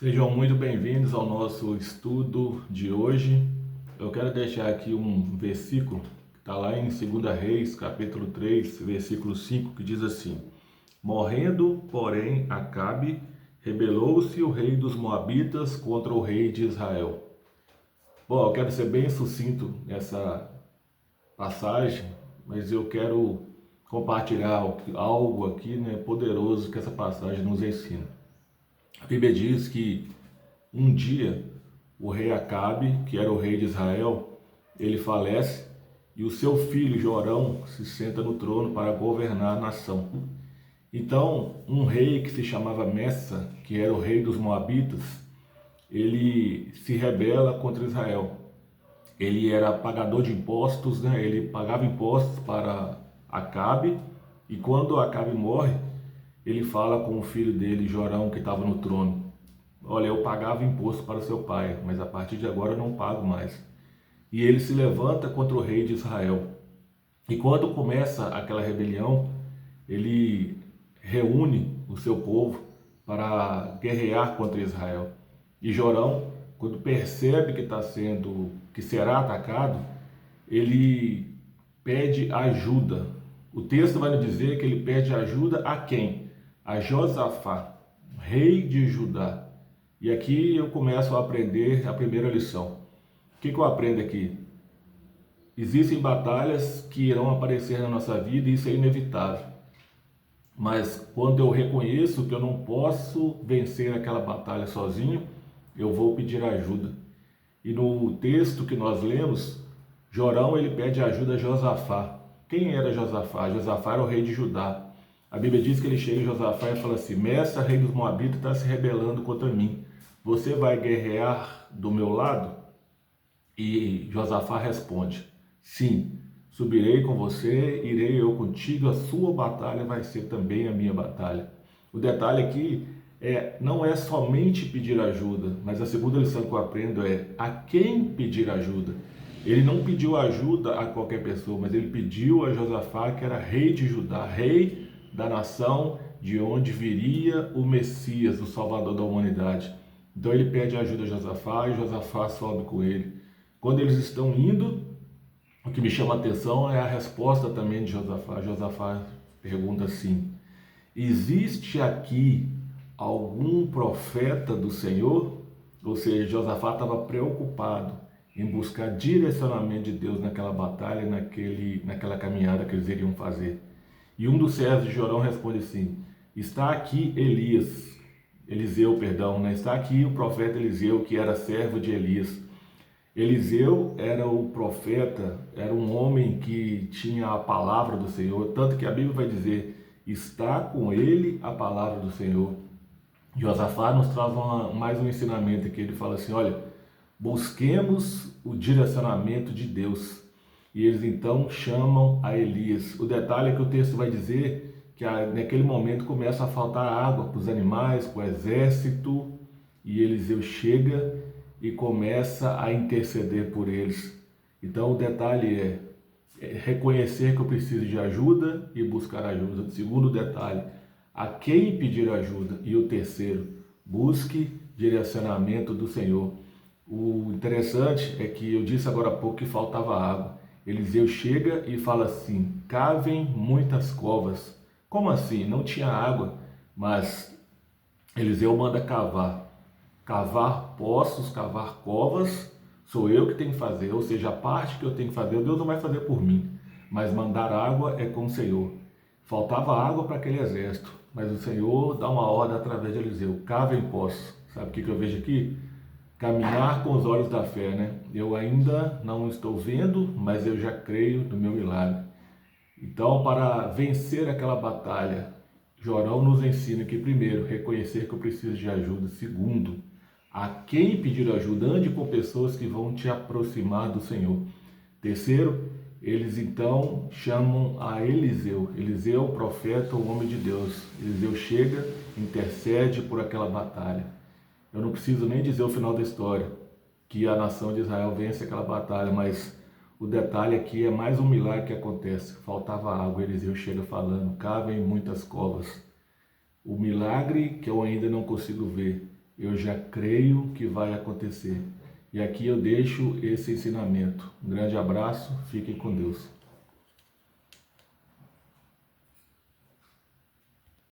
Sejam muito bem-vindos ao nosso estudo de hoje. Eu quero deixar aqui um versículo que está lá em 2 Reis, capítulo 3, versículo 5, que diz assim: Morrendo, porém, Acabe, rebelou-se o rei dos Moabitas contra o rei de Israel. Bom, eu quero ser bem sucinto nessa passagem, mas eu quero compartilhar algo aqui, poderoso que essa passagem nos ensina. A Bíblia diz que um dia o rei Acabe, que era o rei de Israel, ele falece e o seu filho Jorão se senta no trono para governar a nação. Então, um rei que se chamava Messa, que era o rei dos Moabitas, ele se rebela contra Israel. Ele era pagador de impostos, Ele pagava impostos para Acabe, e quando Acabe morre, ele fala com o filho dele, Jorão, que estava no trono: Olha, eu pagava imposto para seu pai, mas a partir de agora eu não pago mais. E ele se levanta contra o rei de Israel. E quando começa aquela rebelião, ele reúne o seu povo para guerrear contra Israel. E Jorão, quando percebe que será atacado, ele pede ajuda. O texto vai nos dizer que ele pede ajuda a quem? A Josafá, rei de Judá. E aqui eu começo a aprender a primeira lição. O que eu aprendo aqui? Existem batalhas que irão aparecer na nossa vida e isso é inevitável. Mas quando eu reconheço que eu não posso vencer aquela batalha sozinho, eu vou pedir ajuda. E no texto que nós lemos, Jorão ele pede ajuda a Josafá. Quem era Josafá? Josafá era o rei de Judá. A Bíblia diz que ele chega em Josafá e fala assim: Messa, rei dos Moabitas, está se rebelando contra mim. Você vai guerrear do meu lado? E Josafá responde: Sim, subirei com você, irei eu contigo, a sua batalha vai ser também a minha batalha. O detalhe aqui não é somente pedir ajuda, mas a segunda lição que eu aprendo é a quem pedir ajuda. Ele não pediu ajuda a qualquer pessoa, mas ele pediu a Josafá, que era rei de Judá, rei da nação de onde viria o Messias, o Salvador da humanidade. Então ele pede ajuda a Josafá e Josafá sobe com ele. Quando eles estão indo, o que me chama a atenção é a resposta também de Josafá. Josafá pergunta assim: existe aqui algum profeta do Senhor? Ou seja, Josafá estava preocupado em buscar direcionamento de Deus naquela batalha, naquela caminhada que eles iriam fazer. E um dos servos de Jorão responde assim: está aqui Eliseu, está aqui o profeta Eliseu, que era servo de Elias. Eliseu era o profeta, era um homem que tinha a palavra do Senhor, tanto que a Bíblia vai dizer: está com ele a palavra do Senhor. Josafá nos traz mais um ensinamento aqui. Ele fala assim: olha, busquemos o direcionamento de Deus. E eles então chamam a Elias. O detalhe é que o texto vai dizer que naquele momento começa a faltar água para os animais, para o exército, e Eliseu chega e começa a interceder por eles. Então o detalhe é reconhecer que eu preciso de ajuda e buscar ajuda. O segundo detalhe, a quem pedir ajuda. E o terceiro, busque direcionamento do Senhor. O interessante é que eu disse agora há pouco que faltava água. Eliseu chega e fala assim: cavem muitas covas. Como assim? Não tinha água, mas Eliseu manda cavar poços, cavar covas, sou eu que tenho que fazer, ou seja, a parte que eu tenho que fazer, Deus não vai fazer por mim, mas mandar água é com o Senhor. Faltava água para aquele exército, mas o Senhor dá uma ordem através de Eliseu: cavem poços. Sabe o que eu vejo aqui? Caminhar com os olhos da fé, Eu ainda não estou vendo, mas eu já creio no meu milagre. Então, para vencer aquela batalha, Jorão nos ensina que, primeiro, reconhecer que eu preciso de ajuda. Segundo, a quem pedir ajuda, ande com pessoas que vão te aproximar do Senhor. Terceiro, eles então chamam a Eliseu. Eliseu, o profeta, o homem de Deus. Eliseu chega, intercede por aquela batalha. Eu não preciso nem dizer o final da história, que a nação de Israel vence aquela batalha, mas o detalhe aqui é mais um milagre que acontece. Faltava água, Eliseu chega falando: cavem muitas covas. O milagre que eu ainda não consigo ver eu já creio que vai acontecer. E aqui eu deixo esse ensinamento. Um grande abraço, fiquem com Deus.